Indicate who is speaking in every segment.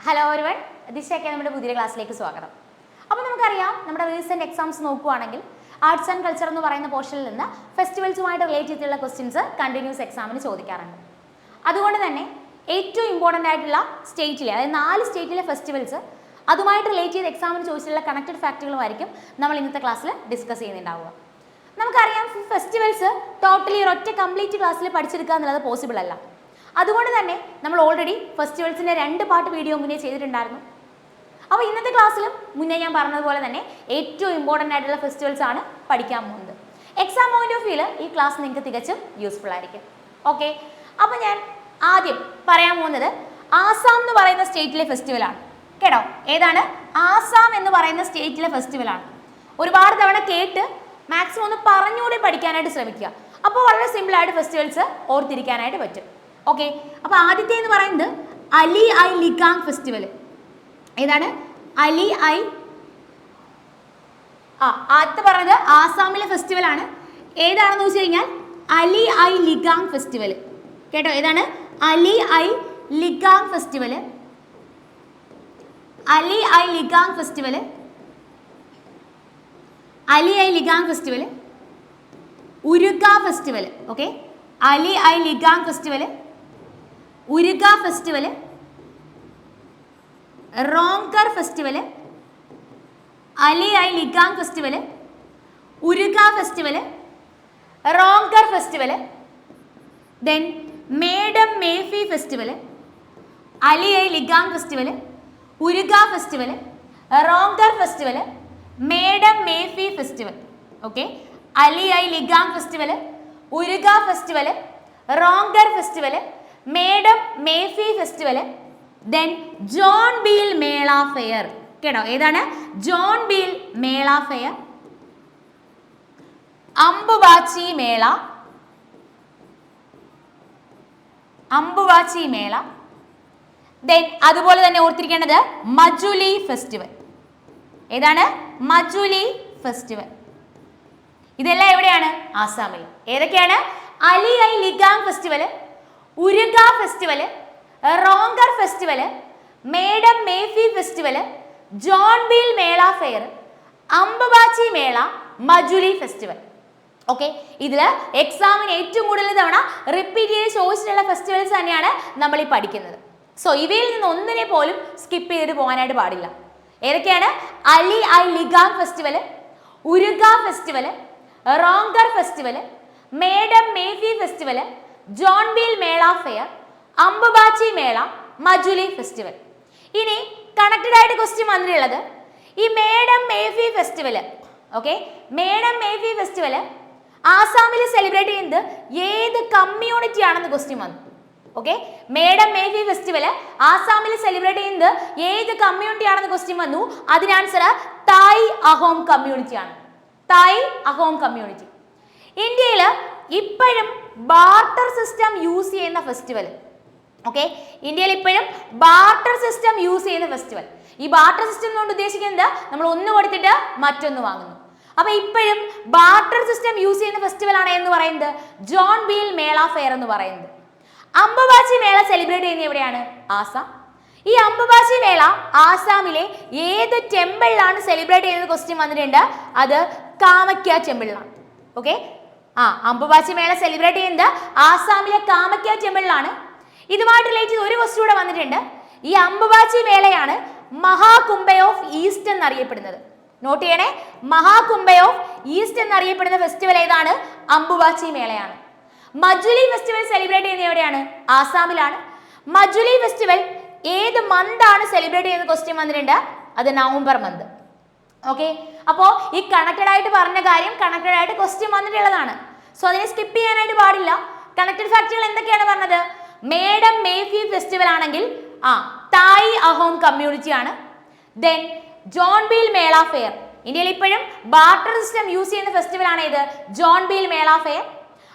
Speaker 1: Hello everyone, ദിശയൊക്കെ നമ്മുടെ പുതിയ ക്ലാസ്സിലേക്ക് സ്വാഗതം. അപ്പോൾ നമുക്കറിയാം, നമ്മുടെ റീസെൻറ്റ് എക്സാംസ് നോക്കുകയാണെങ്കിൽ ആർട്സ് ആൻഡ് കൾച്ചർ എന്ന് പറയുന്ന പോർഷനിൽ നിന്ന് ഫെസ്റ്റിവൽസുമായിട്ട് റിലേറ്റ് ചെയ്തിട്ടുള്ള ക്വസ്റ്റ്യൻസ് കണ്ടിന്യൂസ് എക്സാമിന് ചോദിക്കാറുണ്ട്. അതുകൊണ്ട് തന്നെ ഏറ്റവും ഇമ്പോർട്ടൻ്റ് ആയിട്ടുള്ള സ്റ്റേറ്റിലെ, അതായത് 4 സ്റ്റേറ്റിലെ ഫെസ്റ്റിവൽസ് അതുമായിട്ട് റിലേറ്റ് ചെയ്ത് എക്സാമിന് ചോദിച്ചിട്ടുള്ള കണക്റ്റഡ് ഫാക്റ്റുകളുമായിരിക്കും നമ്മൾ ഇന്നത്തെ ക്ലാസ്സിൽ ഡിസ്കസ് ചെയ്യുന്നുണ്ടാവുക. നമുക്കറിയാം, ഫെസ്റ്റിവൽസ് ടോട്ടലി ഒരൊറ്റ കംപ്ലീറ്റ് ക്ലാസ്സിൽ പഠിച്ചെടുക്കുക എന്നുള്ളത് പോസിബിൾ അല്ല. അതുകൊണ്ട് തന്നെ നമ്മൾ ഓൾറെഡി ഫെസ്റ്റിവൽസിൻ്റെ 2 പാർട്ട് വീഡിയോ മുന്നേ ചെയ്തിട്ടുണ്ടായിരുന്നു. അപ്പോൾ ഇന്നത്തെ ക്ലാസ്സിലും മുന്നേ ഞാൻ പറഞ്ഞതുപോലെ തന്നെ ഏറ്റവും ഇമ്പോർട്ടൻ്റ് ആയിട്ടുള്ള ഫെസ്റ്റിവൽസ് ആണ് പഠിക്കാൻ പോകുന്നത്. എക്സാം പോയിന്റ് ഓഫ് വ്യൂവിൽ ഈ ക്ലാസ് നിങ്ങൾക്ക് തികച്ചും യൂസ്ഫുൾ ആയിരിക്കും. ഓക്കെ, അപ്പോൾ ഞാൻ ആദ്യം പറയാൻ പോകുന്നത് ആസാം എന്ന് പറയുന്ന സ്റ്റേറ്റിലെ ഫെസ്റ്റിവലാണ്. കേട്ടോ, ഏതാണ്? ആസാം എന്ന് പറയുന്ന സ്റ്റേറ്റിലെ ഫെസ്റ്റിവലാണ്. ഒരുപാട് തവണ കേട്ട് മാക്സിമം ഒന്ന് പറഞ്ഞുകൂടി പഠിക്കാനായിട്ട് ശ്രമിക്കുക. അപ്പോൾ വളരെ സിമ്പിളായിട്ട് ഫെസ്റ്റിവൽസ് ഓർത്തിരിക്കാനായിട്ട് പറ്റും. ഓക്കെ, അപ്പോൾ ആദ്യത്തെ എന്ന് പറയുന്നത് അലി ഐ ലിഗാങ് ഫെസ്റ്റിവൽ. ഏതാണ്? അലി ഐ ആദ്യത്തെ പറഞ്ഞത് ആസാമിലെ ഫെസ്റ്റിവലാണ്. ഏതാണെന്ന് വെച്ച് കഴിഞ്ഞാൽ അലി ഐ ലിഗാങ് ഫെസ്റ്റിവൽ. കേട്ടോ, ഏതാണ്? Ali Ai Ligang festival. Ali Ai Ligang festival. Ali Ai Ligang festival. Uruka festival. Okay, Ali Ai Ligang festival, Uruka festival, Rongker festival, Ali Ai Ligang festival, Uruka festival, Rongker festival, then Medam Mephi festival, Ali Ai Ligang festival, Uruka festival, Rongker festival, Medam Mephi festival. Okay, Ali Ai Ligang festival, Uruka festival, Rongker festival, Medam Mephi festival, then Jon Beel Mela fair. കേട്ടോ, ഏതാണ്? ജോൺ ബീൽ മേള ഫെയർ, അംബുബാച്ചി മേള, അംബുബാച്ചി മേള, ദെൻ അതുപോലെ തന്നെ ഓർത്തിരിക്കേണ്ടത് മജുലി ഫെസ്റ്റിവൽ. ഏതാണ്? മജുലി ഫെസ്റ്റിവൽ. ഇതെല്ലാം എവിടെയാണ്? ആസാമിൽ. ഏതൊക്കെയാണ്? Ali Ai Ligang festival, Uruka festival, Rongker festival, Medam Mephi festival, Jon Beel Mela fair, Ambubachi Mela, Majuli festival. Okay, ഇതിൽ എക്സാമിന് ഏറ്റവും കൂടുതൽ തവണ റിപ്പീറ്റ് ചെയ്ത് ചോദിച്ചിട്ടുള്ള ഫെസ്റ്റിവൽസ് തന്നെയാണ് നമ്മൾ ഈ പഠിക്കുന്നത്. സോ ഇവയിൽ നിന്ന് ഒന്നിനെ പോലും സ്കിപ്പ് ചെയ്തിട്ട് പോകാനായിട്ട് പാടില്ല. ഏതൊക്കെയാണ്? Ali Ai Ligang festival, Uruka festival, Rongker festival, Medam Mephi festival, Jon Beel Mela fair, Ambubachi Mela, Majuli festival. ഇനി കണക്റ്റഡ് ആയിട്ട് ക്വസ്റ്റ്യൻ വന്നിട്ടുള്ളത് ഈ Medam Mephi festival. Okay, Medam Mephi festival ആസാമിൽ സെലിബ്രേറ്റ് ചെയ്യുന്നത് ഏത് കമ്മ്യൂണിറ്റി ആണെന്ന് ക്വസ്റ്റ്യൻ വന്നു. ഓക്കെ, മേഡം മേഫി ഫെസ്റ്റിവൽ ആസാമിൽ സെലിബ്രേറ്റ് ചെയ്യുന്നത് ഏത് കമ്മ്യൂണിറ്റി ആണെന്ന് ക്വസ്റ്റ്യൻ വന്നു. അതിന് ആൻസർ തായ് അഹോം കമ്മ്യൂണിറ്റി ആണ്. തായ് അഹോം കമ്മ്യൂണിറ്റി. ഇന്ത്യയിൽ ഇപ്പോഴും ബാർട്ടർ സിസ്റ്റം യൂസ് ചെയ്യുന്ന ഫെസ്റ്റിവൽ. ഓക്കെ, ഇന്ത്യയിൽ ഇപ്പോഴും ബാർട്ടർ സിസ്റ്റം യൂസ് ചെയ്യുന്ന ഫെസ്റ്റിവൽ. ഈ ബാർട്ടർ സിസ്റ്റം കൊണ്ട് ഉദ്ദേശിക്കുന്നത് നമ്മൾ ഒന്ന് കൊടുത്തിട്ട് മറ്റൊന്ന് വാങ്ങുന്നു. അപ്പൊ ഇപ്പോഴും ബാർട്ടർ സിസ്റ്റം യൂസ് ചെയ്യുന്ന ഫെസ്റ്റിവൽ ആണ് എന്ന് പറയുന്നത് ജോൺ ബീൽ മേള ഫെയർ എന്ന് പറയുന്നത്. അംബുബാച്ചി മേള സെലിബ്രേറ്റ് ചെയ്യുന്നത് എവിടെയാണ്? ആസാം. ഈ അംബുബാച്ചി മേള ആസാമിലെ ഏത് ടെമ്പിളിലാണ് സെലിബ്രേറ്റ് ചെയ്യുന്നത് ക്വസ്റ്റ്യൻ വന്നിട്ടുണ്ട്. അത് കാമക്യ ടെമ്പിളിലാണ്. ഓക്കെ, അംബുബാച്ചി മേള സെലിബ്രേറ്റ് ചെയ്യുന്നത് ആസാമിലെ കാമക്യ ടെമ്പിളിലാണ്. ഇതുമായിട്ട് റിലേറ്റ് ചെയ്ത് ഒരു ക്വസ്റ്റ്യൻ കൂടെ വന്നിട്ടുണ്ട്. ഈ അംബുബാച്ചി മേളയാണ് മഹാകുംഭ ഓഫ് ഈസ്റ്റ് എന്നറിയപ്പെടുന്നത്. നോട്ട് ചെയ്യണേ, മഹാകുംഭ ഓഫ് ഈസ്റ്റ് എന്നറിയപ്പെടുന്ന ഫെസ്റ്റിവൽ ഏതാണ്? അംബുബാച്ചി മേളയാണ്. മജുലി ഫെസ്റ്റിവൽ സെലിബ്രേറ്റ് ചെയ്യുന്നത് എവിടെയാണ്? ആസാമിലാണ്. മജുലി ഫെസ്റ്റിവൽ ഏത് മന്ത് ആണ് സെലിബ്രേറ്റ് ചെയ്യുന്ന ക്വസ്റ്റ്യൻ വന്നിട്ടുണ്ട്. അത് നവംബർ മന്ത്. ഓക്കെ, അപ്പോൾ ഈ കണക്റ്റഡ് ആയിട്ട് പറഞ്ഞ കാര്യം കണക്റ്റഡ് ആയിട്ട് ക്വസ്റ്റ്യൻ വന്നിട്ടുള്ളതാണ്. സോ അതിനെ സ്കിപ്പ് ചെയ്യാനായിട്ട് പാടില്ല. കണക്റ്റഡ് ഫാക്റ്റുകൾ എന്തൊക്കെയാണ് പറഞ്ഞത്? മേഡം മേഫി ഫെസ്റ്റിവൽ ആണെങ്കിൽ തായ് അഹോം കമ്മ്യൂണിറ്റി ആണ്. ദെൻ ജോൺ ബീൽ മേള ഫെയർ, ഇന്ത്യയിൽ ഇപ്പോഴും ബാർട്ടർ സിസ്റ്റം യൂസ് ചെയ്യുന്ന ഫെസ്റ്റിവൽ ആണ് ഇത് John Beel Mela fair.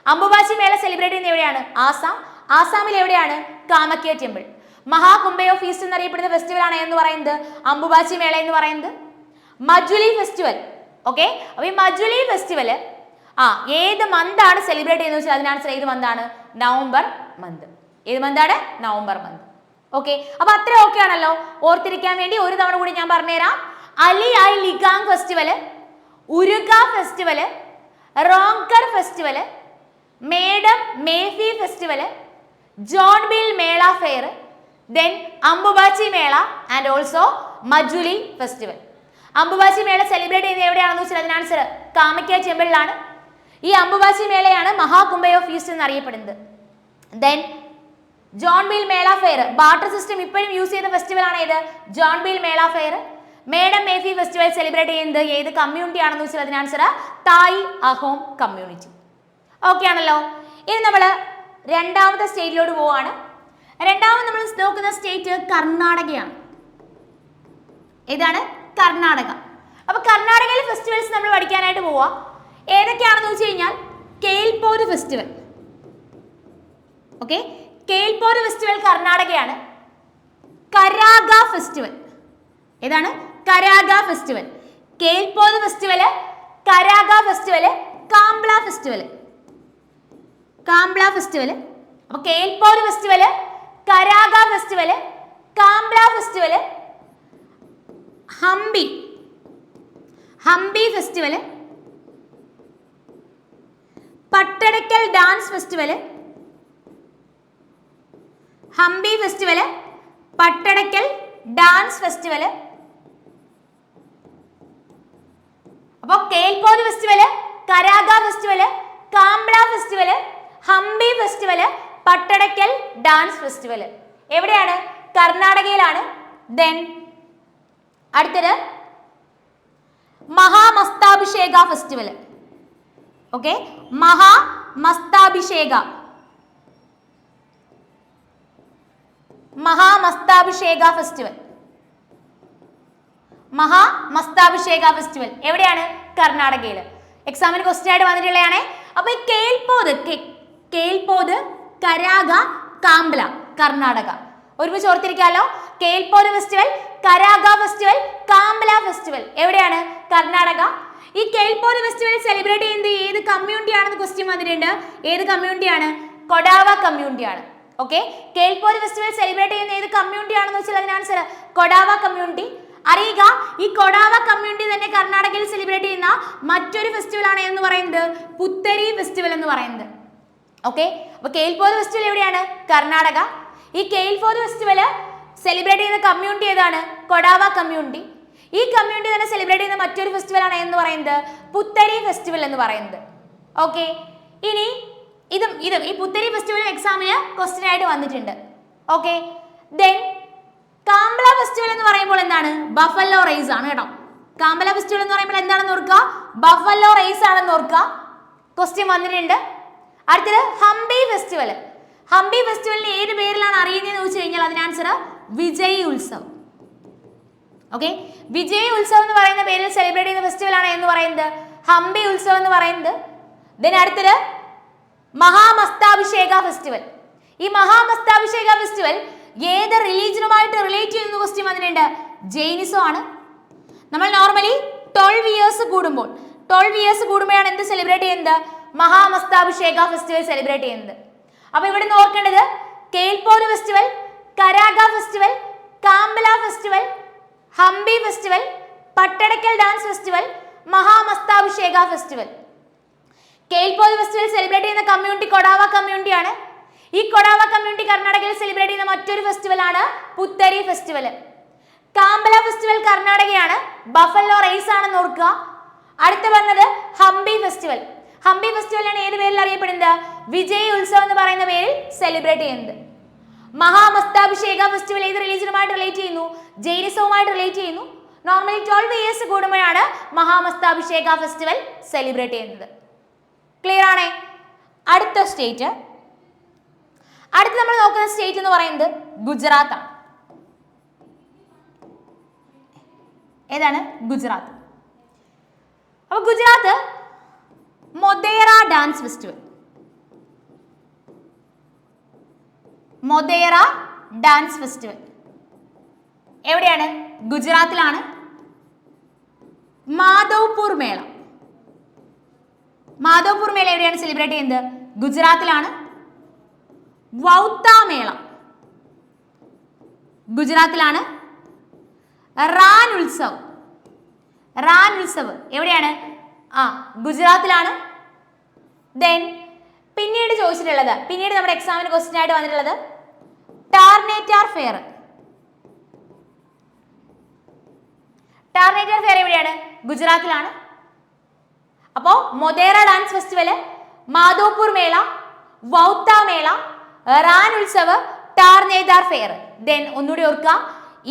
Speaker 1: Ambubachi Mela celebrate ചെയ്യുന്നത് എവിടെയാണ്? ആസാം. ആസാമിൽ എവിടെയാണ്? Kamakhya temple. Mahakumbh of east എന്നറിയപ്പെടുന്ന ഫെസ്റ്റിവൽ ആണ് എന്ന് പറയുന്നത് അംബുബാച്ചി മേള എന്ന് പറയുന്നത്. മജുലി ഫെസ്റ്റിവൽ. ഓക്കെ, അപ്പൊ ഈ മജുലി ഫെസ്റ്റിവൽ ഏത് മന്ത് ആണ് സെലിബ്രേറ്റ് ചെയ്യുന്നത് വെച്ചാൽ അതിന് ആൻസർ ഏത് മന്താണ്? November month. ഏത് മന്താണ്? November month. ഓക്കെ, അപ്പൊ അത്ര ഓക്കെ ആണല്ലോ. ഓർത്തിരിക്കാൻ വേണ്ടി ഒരു തവണ കൂടി ഞാൻ പറഞ്ഞുതരാം. Ali Ai Ligang festival, Uruka festival, Rongker festival, Medam Mephi festival, Jonbeel Mela fair, then Ambubachi Mela and also Majuli festival. Ambubachi Mela celebrate ചെയ്യുന്നത് എവിടെയാണെന്ന് വെച്ചാൽ അതിന് ആൻസർ കാമക്യ ടെമ്പിളിലാണ്. ഈ അംബുബാച്ചി മേളയാണ് മഹാകുംഭയോ ഫീസ്റ്റ് എന്നറിയപ്പെടുന്നത്. Then ജോൺബിൽ Mela fair, barter system ഇപ്പോഴും യൂസ് ചെയ്യുന്ന ഫെസ്റ്റിവൽ ആണ് ഏത്? ജോൺബിൽ Mela fair. Madam Mephi festival celebrate ചെയ്യുന്നത് ഏത് കമ്മ്യൂണിറ്റി ആണെന്ന് വെച്ചാൽ അതിന് ആൻസർ തായ് അഹോം കമ്മ്യൂണിറ്റി. ഓക്കെ ആണല്ലോ. ഇനി നമ്മൾ രണ്ടാമത്തെ സ്റ്റേറ്റിലോട്ട് പോവാണ്. രണ്ടാമത് നമ്മൾ നോക്കുന്ന സ്റ്റേറ്റ് കർണാടകയാണ്. ഏതാണ്? കർണാടക. അപ്പൊ കർണാടകയിലെ ഫെസ്റ്റിവൽസ് നമ്മൾ പഠിക്കാനായിട്ട് പോവാ. ഏതൊക്കെയാണെന്ന് വെച്ച് കഴിഞ്ഞാൽ Kailpodh festival. Okay, Kailpodh festival കർണാടകയാണ്. കരാഗ ഫെസ്റ്റിവൽ. ഏതാണ്? Karaga festival. Kailpodh festival, Karaga festival, Kambala festival. Kambala festival. അപ്പൊ Kailpodh festival, Karaga festival, Kambala festival, Hampi festival, Pattadakal dance festival. Hampi festival, Pattadakal dance festival. അപ്പൊ Kailpodh festival, Karaga festival, Kambala festival, Hampi festival, Pattadakal dance festival. എവിടെയാണ്? കർണാടകയിലാണ്. ദെൻ അടുത്തത് Mahamastakabhisheka festival. Okay, Mahamastakabhisheka festival. Mahamastakabhisheka festival എവിടെയാണ്? കർണാടകയിൽ. എക്സാമിന് ക്വസ്റ്റ്യൻ ആയിട്ട് വന്നിട്ടുള്ളതാണ്. അപ്പൊ ഈ കേൽപോത്, കരാഗ, കാംബ്ല കർണാടക ഒരുമിച്ച് ഓർത്തിരിക്കാമല്ലോ. കേൽപോര് festival, Karaga festival, Kambala festival എവിടെയാണ്? കർണാടക. ഈ കേൽപോര് ഫെസ്റ്റിവൽ സെലിബ്രേറ്റ് ചെയ്യുന്നത് ഏത് കമ്മ്യൂണിറ്റി ആണെന്ന് ക്വസ്റ്റ്യൻ വന്നിട്ടുണ്ട്. ഏത് കമ്മ്യൂണിറ്റിയാണ്? കൊഡാവ കമ്മ്യൂണിറ്റിയാണ്. ഓക്കെ, കേൽപോര് ഫെസ്റ്റിവൽ സെലിബ്രേറ്റ് ചെയ്യുന്ന ഏത് കമ്മ്യൂണിറ്റി ആണെന്ന് വെച്ചാൽ അതിന് ആൻസർ കൊഡാവ കമ്മ്യൂണിറ്റി. അറിയുക, ഈ കൊഡാവ കമ്മ്യൂണിറ്റി തന്നെ കർണാടകയിൽ സെലിബ്രേറ്റ് ചെയ്യുന്ന മറ്റൊരു ഫെസ്റ്റിവൽ ആണ് എന്ന് പറയുന്നത് പുത്തരി ഫെസ്റ്റിവൽ എന്ന് പറയുന്നത്. ഓക്കെ, അപ്പൊ കേൽപോര് ഫെസ്റ്റിവൽ എവിടെയാണ്? കർണാടക. ഈ കേൽപോര് ഫെസ്റ്റിവൽ സെലിബ്രേറ്റ് ചെയ്യുന്ന കമ്മ്യൂണിറ്റി ഏതാണ്? കൊഡാവ കമ്മ്യൂണിറ്റി. ഈ കമ്മ്യൂണിറ്റി തന്നെ സെലിബ്രേറ്റ് ചെയ്യുന്ന മറ്റൊരു ഫെസ്റ്റിവൽ ആണ് എന്ന് പറയുന്നത് പുത്തരി ഫെസ്റ്റിവൽ എന്ന് പറയുന്നത്. ഓക്കെ, ഇനി ഇതും ഈ പുത്തരി ഫെസ്റ്റിവൽ എക്സാമിന് ക്വസ്റ്റ്യൻ ആയിട്ട് വന്നിട്ടുണ്ട്. ഓക്കെ, ദെൻ കാംബ്ല ഫെസ്റ്റിവൽ എന്ന് പറയുമ്പോൾ എന്താണ്? ബഫല്ലോ റേസ് ആണ് കേട്ടോ. കാംബ്ല ഫെസ്റ്റിവൽ എന്ന് പറയുമ്പോൾ എന്താണെന്ന് ഓർക്കുക? ബഫല്ലോ റേസ് ആണെന്ന് ഓർക്കുക. ക്വസ്റ്റ്യൻ വന്നിട്ടുണ്ട്. അടുത്തത് ഹംപി ഫെസ്റ്റിവൽ. ഹംപി ഫെസ്റ്റിവലിന് ഏത് പേരിലാണ് അറിയുന്നതെന്ന് ചോദിച്ചു കഴിഞ്ഞാൽ അതിന് ആൻസർ വിജയ് ഉത്സവ്. ഓക്കെ, വിജയ് ഉത്സവ് എന്ന് പറയുന്ന പേരിൽ സെലിബ്രേറ്റ് ചെയ്യുന്ന ഫെസ്റ്റിവൽ ആണ് എന്ന് പറയുന്നത് ഹംപി ഉത്സവം എന്ന് പറയുന്നത്. ദെൻ അടുത്തത് മഹാമസ്താഭിഷേക ഫെസ്റ്റിവൽ. ഈ മഹാമസ്താഭിഷേക ഫെസ്റ്റിവൽ ഏത് റിലീജിയനുമായിട്ട് റിലേറ്റ് ചെയ്യുന്ന ക്വസ്റ്റ്യൻ വന്നിട്ടുണ്ട്? ജൈനിസം ആണ്. നമ്മൾ നോർമലി 12 ഇയേഴ്സ് കൂടുമ്പോഴാണ് എന്ത് സെലിബ്രേറ്റ് ചെയ്യുന്നത്? മഹാമസ്താഭിഷേക ഫെസ്റ്റിവൽ സെലിബ്രേറ്റ് ചെയ്യുന്നത്. അപ്പൊ ഇവിടെ നിന്ന് ഓർക്കേണ്ടത് Kailpodh festival, Karaga festival, Kambala festival, Hampi festival, Pattadakal dance festival, Mahamastakabhisheka festival. Kailpodh festival celebrate ചെയ്യുന്ന കമ്മ്യൂണിറ്റി കൊഡാവ കമ്മ്യൂണിറ്റിയാണ്. ഈ കൊഡാവ കമ്മ്യൂണിറ്റി കർണാടകയിൽ സെലിബ്രേറ്റ് ചെയ്യുന്ന മറ്റൊരു ഫെസ്റ്റിവൽ ആണ് പുത്തരി ഫെസ്റ്റിവൽ. കാംബ്ല ഫെസ്റ്റിവൽ കർണാടകയാണ്. ബഫല്ലോ റേസ് ആണെന്ന് ഓർക്കുക. അടുത്ത പറഞ്ഞത് ഹംപി ഫെസ്റ്റിവൽ. ഹംപി ഫെസ്റ്റിവലാണ് ഏത് പേരിൽ അറിയപ്പെടുന്നത്? വിജയ് ഉത്സവം എന്ന് പറയുന്ന പേരിൽ സെലിബ്രേറ്റ് ചെയ്യുന്നത്. മഹാമസ്താഭിഷേക ഫെസ്റ്റിവൽ ഏത് റിലീജിയനുമായിട്ട് റിലേറ്റ് ചെയ്യുന്നു? ജൈനിസവുമായിട്ട് റിലേറ്റ് ചെയ്യുന്നു. നോർമലി 12 ഇയേഴ്സ് കൂടുമ്പോഴാണ് മഹാമസ്താഭിഷേക ഫെസ്റ്റിവൽ സെലിബ്രേറ്റ് ചെയ്യുന്നത്. ക്ലിയർ ആണേ? അടുത്ത സ്റ്റേറ്റ്, അടുത്ത് നമ്മൾ നോക്കുന്ന സ്റ്റേറ്റ് എന്ന് പറയുന്നത് ഗുജറാത്ത് ആണ്. ഏതാണ്? ഗുജറാത്ത്. അപ്പൊ Gujarat Modhera dance festival. Modhera dance festival എവിടെയാണ്? ഗുജറാത്തിലാണ്. മാധവ്പൂർ മേള. മാധവ്പൂർ മേള എവിടെയാണ് സെലിബ്രേറ്റ് ചെയ്യുന്നത്? ഗുജറാത്തിലാണ്. വൗത്ത മേള. ഗുജറാത്തിലാണ്. റാൻ ഉത്സവ്, റാൻ ഉത്സവ് എവിടെയാണ്? ഗുജറാത്തിലാണ്. ദെൻ പിന്നീട് ചോദിച്ചിട്ടുള്ളത്, പിന്നീട് നമ്മുടെ എക്സാമിന് ക്വസ്റ്റ്യൻ ആയിട്ട് വന്നിട്ടുള്ളത് ടാർനേറ്റാർ ഫെയർ. ടാർനേറ്റാർ ഫെയർ എവിടെയാണ്? ഗുജറാത്തിലാണ്. അപ്പോ മൊതേറ ഡാൻസ് ഫെസ്റ്റിവല്, മാധോപൂർ മേള, വൗത്ത മേള, റാൻ ഉത്സവ്, ടാർനേറ്റാർ ഫെയർ. ദെൻ ഒന്നുകൂടി ഓർക്കുക,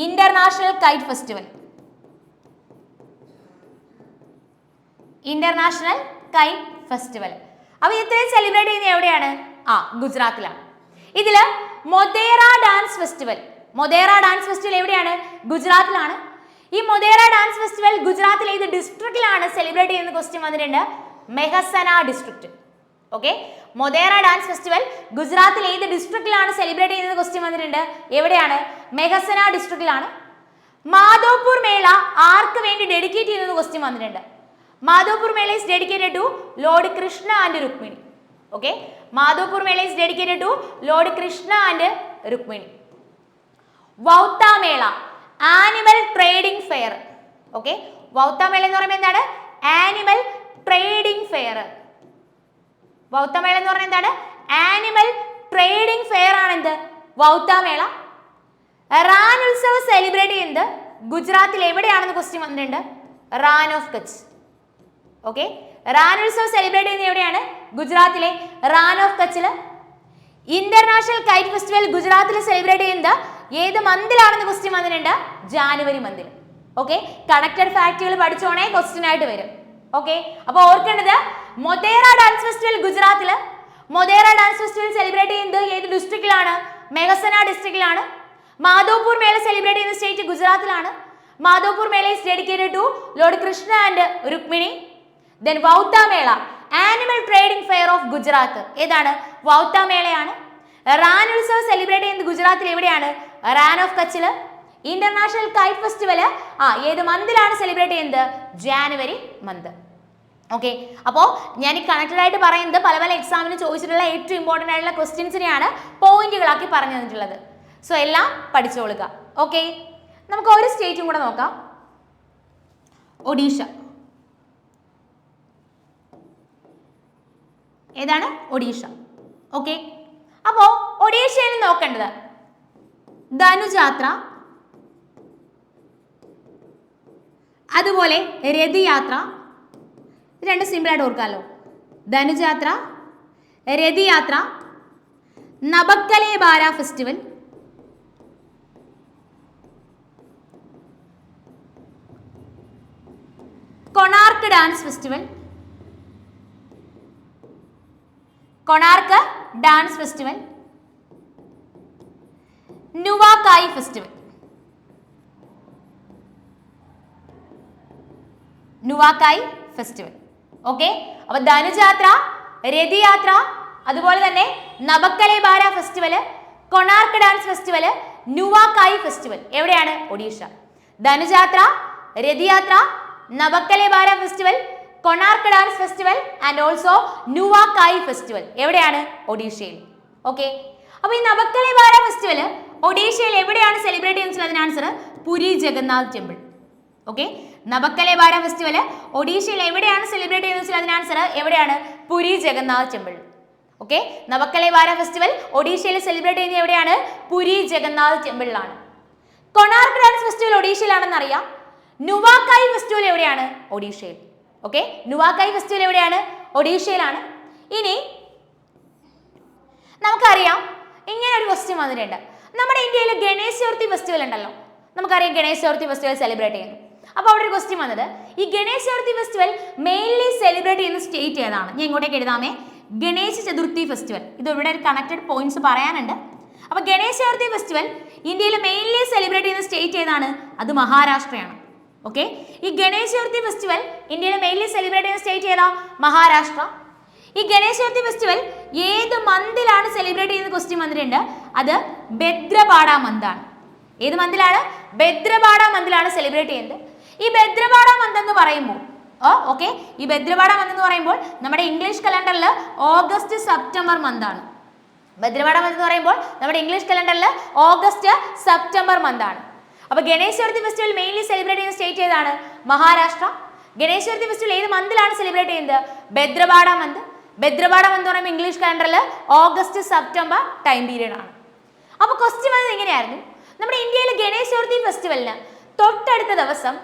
Speaker 1: international kite festival, international kite festival. അപ്പൊ ഇത്രയും സെലിബ്രേറ്റ് ചെയ്യുന്നത് എവിടെയാണ്? ഗുജറാത്തിലാണ്. ഇതില് മൊതേറ ഡാൻസ് ഫെസ്റ്റിവൽ, മൊതേറ ഡാൻസ് ഫെസ്റ്റിവൽ എവിടെയാണ്? ഗുജറാത്തിലാണ്. ഈ മൊതേറ ഡാൻസ് ഫെസ്റ്റിവൽ ഗുജറാത്തിലെ ഏത് ഡിസ്ട്രിക്റ്റിലാണ് സെലിബ്രേറ്റ് ചെയ്യുന്ന ക്വസ്റ്റ്യൻ വന്നിട്ടുണ്ട്? മെഹസന ഡിസ്ട്രിക്ട്. ഓക്കെ, മൊതേറ ഡാൻസ് ഫെസ്റ്റിവൽ ഗുജറാത്തിൽ ഏത് ഡിസ്ട്രിക്റ്റിലാണ് സെലിബ്രേറ്റ് ചെയ്യുന്നത് ക്വസ്റ്റ്യൻ വന്നിട്ടുണ്ട്? എവിടെയാണ്? മെഹസന ഡിസ്ട്രിക്റ്റിലാണ്. മാധോപൂർ മേള ആർക്ക് വേണ്ടി ഡെഡിക്കേറ്റ് ചെയ്യുന്നത് ക്വസ്റ്റ്യൻ വന്നിട്ടുണ്ട്? മാധോപൂർ മേള is dedicated to Lord Krishna and Rukmini. Okay, Madhopur മേള is dedicated to Lord Krishna and Rukmini. വൗത്ത Mela animal trading fair. Okay, വൗത്ത മേള എന്ന് പറയുമ്പോൾ എന്താണ്? Animal trading fair. വൗത്ത മേള എന്ന് പറഞ്ഞാൽ എന്താണ്? ആനിമൽ ട്രേഡിംഗ് ഫെയർ ആണ് എന്ത്? വൗത്ത മേള. റാൻ ഉത്സവ് സെലിബ്രേറ്റ് ചെയ്യുന്നത് ഗുജറാത്തിൽ എവിടെയാണെന്ന് ക്വസ്റ്റ്യൻ വന്നിട്ടുണ്ട്? Rann of Kutch. Okay, Rann Utsav celebrate ചെയ്യുന്നത് എവിടെയാണ്? ഗുജറാത്തിലെ റാൻ ഓഫ് കച്ചില്. ഇന്റർനാഷണൽ കൈറ്റ് ഫെസ്റ്റിവൽ ഗുജറാത്തിൽ സെലിബ്രേറ്റ് ചെയ്യുന്നത് ഏത് മന്തിലാണെന്ന് ക്വസ്റ്റ്യൻ വന്നിട്ടുണ്ട്? ജാനുവരി മന്തിൽ. ഓക്കെ, കണക്റ്റഡ് ഫാക്ടുകൾ പഠിച്ചോണേ ക്വസ്റ്റ്യൻ ആയിട്ട് വരും. ഓക്കെ, അപ്പൊ ഓർക്കേണ്ടത് മൊതേറ ഡാൻസ് ഫെസ്റ്റിവൽ ഗുജറാത്തില്, മൊതേറ ഡാൻസ് ഫെസ്റ്റിവൽ സെലിബ്രേറ്റ് ചെയ്യുന്നത് ഏത് ഡിസ്ട്രിക്റ്റിലാണ്? മെഹസന ഡിസ്ട്രിക്റ്റിലാണ്. മാധോപൂർ മേള സെലിബ്രേറ്റ് ചെയ്യുന്ന സ്റ്റേറ്റ് ഗുജറാത്തിലാണ്. മാധോപൂർ മേള is dedicated to Lord Krishna and Rukmini. Then Vautha Mela animal trading fair of Gujarat ഏതാണ്? വൗത്ത മേളയാണ്. റാൻ ഉത്സവ് സെലിബ്രേറ്റ് ചെയ്യുന്നത് ഗുജറാത്തിൽ എവിടെയാണ്? റാൻ ഓഫ് കച്ചില്. ഇന്റർനാഷണൽ കൈറ്റ് ഫെസ്റ്റിവൽ ഏത് മന്തിലാണ് സെലിബ്രേറ്റ് ചെയ്യുന്നത്? ജാനുവരി മന്ത്. ഓക്കെ, അപ്പോൾ ഞാൻ ഈ കണക്റ്റഡ് ആയിട്ട് പറയുന്നത് പല പല എക്സാമിന് ചോദിച്ചിട്ടുള്ള ഏറ്റവും ഇമ്പോർട്ടൻ്റ് ആയിട്ടുള്ള ക്വസ്റ്റ്യൻസിനെയാണ് പോയിന്റുകളാക്കി പറഞ്ഞു തന്നിട്ടുള്ളത്. സോ എല്ലാം പഠിച്ചോളുക. ഓക്കെ, നമുക്ക് ഒരു സ്റ്റേറ്റും കൂടെ നോക്കാം. ഒഡീഷ. ഏതാണ്? ഒഡീഷ. ഓക്കെ, അപ്പോ ഒഡീഷയിൽ നോക്കേണ്ടത് ധനുജാത്ര, അതുപോലെ രഥയാത്ര. രണ്ട് സിമ്പിൾ ആയിട്ട് ഓർക്കാമല്ലോ. Dhanujatra, Rathyatra, Nabakalebara festival, Konark dance festival, Konark dance festival, Nuakhai festival. Nuakhai festival. Okay, അപ്പൊ ധനുജാത്ര, രഥയാത്ര, അതുപോലെ തന്നെ Nabakalebara festival, Konark dance festival, Nuakhai festival എവിടെയാണ്? Odisha. Dhanujatra, Rathyatra, Nabakalebara festival, Konark dance festival and also Nuakhai festival എവിടെയാണ്? ഒഡീഷയിൽ. ഓക്കെ, അപ്പൊ ഈ നബക്കലെ ബാര ഫെസ്റ്റിവൽ ഒഡീഷയിൽ എവിടെയാണ് സെലിബ്രേറ്റ് ചെയ്യുന്നത്? അതിന് answer Puri Jagannath temple. Okay, Nabakalebara festival ഒഡീഷയിൽ എവിടെയാണ് സെലിബ്രേറ്റ് ചെയ്യുന്നത്? അതിന് ആൻസർ എവിടെയാണ്? Puri Jagannath temple. Okay, Nabakalebara festival ഒഡീഷയിൽ സെലിബ്രേറ്റ് ചെയ്യുന്നത് എവിടെയാണ്? പുരി ജഗന്നാഥ് ടെമ്പിളിലാണ്. കൊണാർക്ക് ഡാൻസ് ഫെസ്റ്റിവൽ ഒഡീഷയിലാണെന്ന് അറിയാം. നുവാകായ് ഫെസ്റ്റിവൽ എവിടെയാണ്? ഒഡീഷയിൽ. ഓക്കെ, നുവാകായ് ഫെസ്റ്റിവൽ എവിടെയാണ്? ഒഡീഷയിലാണ്. ഇനി നമുക്കറിയാം ഇങ്ങനെ ഒരു ക്വസ്റ്റ്യൻ വന്നിട്ടുണ്ട്. നമ്മുടെ ഇന്ത്യയിൽ ഗണേശ ചതുർത്ഥി ഫെസ്റ്റിവൽ ഉണ്ടല്ലോ, നമുക്കറിയാം ഗണേശ ചതുർത്ഥി ഫെസ്റ്റിവൽ സെലിബ്രേറ്റ് ചെയ്യുന്നു. അപ്പോൾ അവിടെ ഒരു ക്വസ്റ്റ്യൻ വന്നത് ഈ Ganesha Chaturthi festival mainly celebrate ചെയ്യുന്ന സ്റ്റേറ്റ് ഏതാണ്? ഞാൻ ഇങ്ങോട്ടേക്ക് എഴുതാമേ. ഗണേശ ചതുർത്ഥി ഫെസ്റ്റിവൽ, ഇത് ഇവിടെ ഒരു കണക്റ്റഡ് പോയിന്റ്സ് പറയാനുണ്ട്. അപ്പോൾ ഗണേശ ചതുർത്ഥി ഫെസ്റ്റിവൽ ഇന്ത്യയിൽ മെയിൻലി സെലിബ്രേറ്റ് ചെയ്യുന്ന സ്റ്റേറ്റ് ഏതാണ്? അത് മഹാരാഷ്ട്രയാണ്. ഓക്കെ, ഈ ഗണേശ ചതുർത്ഥി ഫെസ്റ്റിവൽ ഇന്ത്യയിൽ മെയിൻലി സെലിബ്രേറ്റ് ചെയ്യുന്ന സ്റ്റേറ്റ് ഏതാ? മഹാരാഷ്ട്ര. ഈ ഗണേശ ചതുർത്ഥി ഫെസ്റ്റിവൽ ഏത് മന്തിലാണ് സെലിബ്രേറ്റ് ചെയ്യുന്ന ക്വസ്റ്റ്യൻ വന്നിട്ടുണ്ട്? അത് ഭദ്രപാട മന്താണ്. ഏത് മന്തിലാണ്? ഭദ്രപാട മന്തിലാണ് സെലിബ്രേറ്റ് ചെയ്യുന്നത്. ഈ ഭദ്രപാട മന്ത് എന്ന് പറയുമ്പോൾ ഓക്കെ, ഈ ഭദ്രപാട മന്ത് എന്ന് പറയുമ്പോൾ നമ്മുടെ ഇംഗ്ലീഷ് കലണ്ടറിൽ ഓഗസ്റ്റ് സെപ്റ്റംബർ മന്താണ്. ഭദ്രവാട മന്ത് എന്ന് പറയുമ്പോൾ നമ്മുടെ ഇംഗ്ലീഷ് കലണ്ടറിൽ ഓഗസ്റ്റ് സെപ്റ്റംബർ മന്ത് ആണ്. അപ്പൊ Ganesha Chaturthi festival mainly celebrate ചെയ്യുന്ന സ്റ്റേറ്റ് ഏതാണ്? മഹാരാഷ്ട്ര. ഗണേശ ചതുർത്ഥി ഫെസ്റ്റിവൽ ഏത് മന്തിലാണ് സെലിബ്രേറ്റ് ചെയ്യുന്നത്? ഭദ്രവാട മന്ത്. ഭദ്രവാട മന്ത് എന്ന് പറയുമ്പോൾ ഇംഗ്ലീഷ് കലണ്ടറിൽ ഓഗസ്റ്റ് സെപ്റ്റംബർ ടൈം പീരീഡ് ആണ്. അപ്പൊ ക്വസ്റ്റ്യൻ വന്നത് എങ്ങനെയായിരുന്നു? നമ്മുടെ ഇന്ത്യയിൽ ഗണേശ ചതുർത്ഥി ഫെസ്റ്റിവലിന് തൊട്ടടുത്ത ദിവസം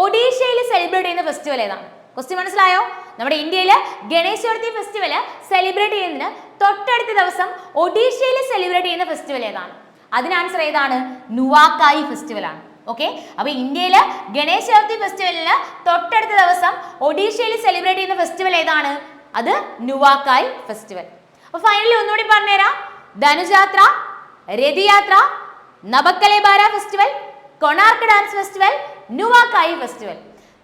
Speaker 1: ഒഡീഷയിൽ സെലിബ്രേറ്റ് ചെയ്യുന്ന ഫെസ്റ്റിവൽ ഏതാണ്? ക്വസ്റ്റ്യൻ മനസ്സിലായോ? നമ്മുടെ ഇന്ത്യയിൽ ഗണേശ ചതുർത്ഥി ഫെസ്റ്റിവൽ സെലിബ്രേറ്റ് ചെയ്യുന്നതിന് തൊട്ടടുത്ത ദിവസം ഒഡീഷയിൽ സെലിബ്രേറ്റ് ചെയ്യുന്ന ഫെസ്റ്റിവൽ ഏതാണ്? അതിന് ആൻസർ ഏതാണ്? നുവാക്കായി ഫെസ്റ്റിവൽ ആണ്. ഓക്കെ, അപ്പൊ ഇന്ത്യയിൽ ഗണേശ ചതുർത്ഥി ഫെസ്റ്റിവലിന് തൊട്ടടുത്ത ദിവസം ഒഡീഷയിൽ സെലിബ്രേറ്റ് ചെയ്യുന്ന ഫെസ്റ്റിവൽ ഏതാണ്? അത് നുവാക്കായി ഫെസ്റ്റിവൽ. അപ്പൊ ഫൈനലി ഒന്നുകൂടി പറഞ്ഞുതരാം. Dhanujatra, Rathyatra, Nabakalebara festival, Konark dance festival, Nuakhai festival.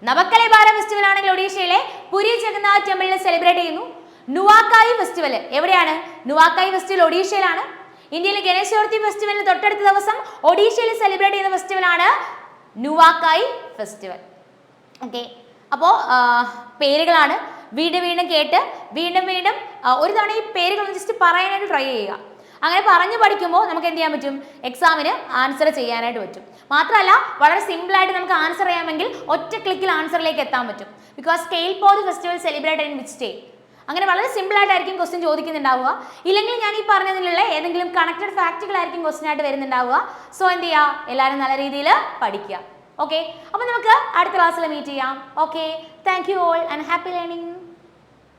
Speaker 1: Nabakalebara festival ആണെങ്കിൽ ഒഡീഷയിലെ പുരി ജഗന്നാഥ് ടെമ്പിളിൽ സെലിബ്രേറ്റ് ചെയ്യുന്നു. നുവാക്കായി ഫെസ്റ്റിവൽ എവിടെയാണ്? നുവാക്കായി ഫെസ്റ്റിവൽ ഒഡീഷയിലാണ്. ഇന്ത്യയിലെ ഗണേശ ചതുർത്ഥി ഫെസ്റ്റിവലിന് തൊട്ടടുത്ത ദിവസം ഒഡീഷയിൽ സെലിബ്രേറ്റ് ചെയ്യുന്ന ഫെസ്റ്റിവൽ ആണ് നുവാക്കായി ഫെസ്റ്റിവൽ. ഓക്കെ, അപ്പോൾ പേരുകളാണ് വീണ്ടും വീണ്ടും കേട്ട് വീണ്ടും വീണ്ടും ഒരു തവണ ഈ പേരുകൾ ജസ്റ്റ് പറയാനായിട്ട് ട്രൈ ചെയ്യുക. അങ്ങനെ പറഞ്ഞു പഠിക്കുമ്പോൾ നമുക്ക് എന്ത് ചെയ്യാൻ പറ്റും? എക്സാമിന് ആൻസർ ചെയ്യാനായിട്ട് പറ്റും. മാത്രമല്ല വളരെ സിമ്പിളായിട്ട് നമുക്ക് ആൻസർ ചെയ്യാമെങ്കിൽ ഒറ്റ ക്ലിക്കിൽ ആൻസറിലേക്ക് എത്താൻ പറ്റും. ബിക്കോസ് സ്കെയിൽ പോത് festival celebrate in which state? അങ്ങനെ വളരെ സിമ്പിളായിട്ടായിരിക്കും ക്വസ്റ്റ്യൻ ചോദിക്കുന്നുണ്ടാവുക. ഇല്ലെങ്കിൽ ഞാൻ ഈ പറഞ്ഞതിലുള്ള ഏതെങ്കിലും കണക്റ്റഡ് ഫാക്റ്റുകളായിരിക്കും ക്വസ്റ്റ്യൻ ആയിട്ട് വരുന്നുണ്ടാവുക. സോ എന്ത് ചെയ്യുക? എല്ലാവരും നല്ല രീതിയിൽ പഠിക്കുക. ഓക്കെ, അപ്പോൾ നമുക്ക് അടുത്ത ക്ലാസ്സിൽ മീറ്റ് ചെയ്യാം. Okay, thank you all and happy learning.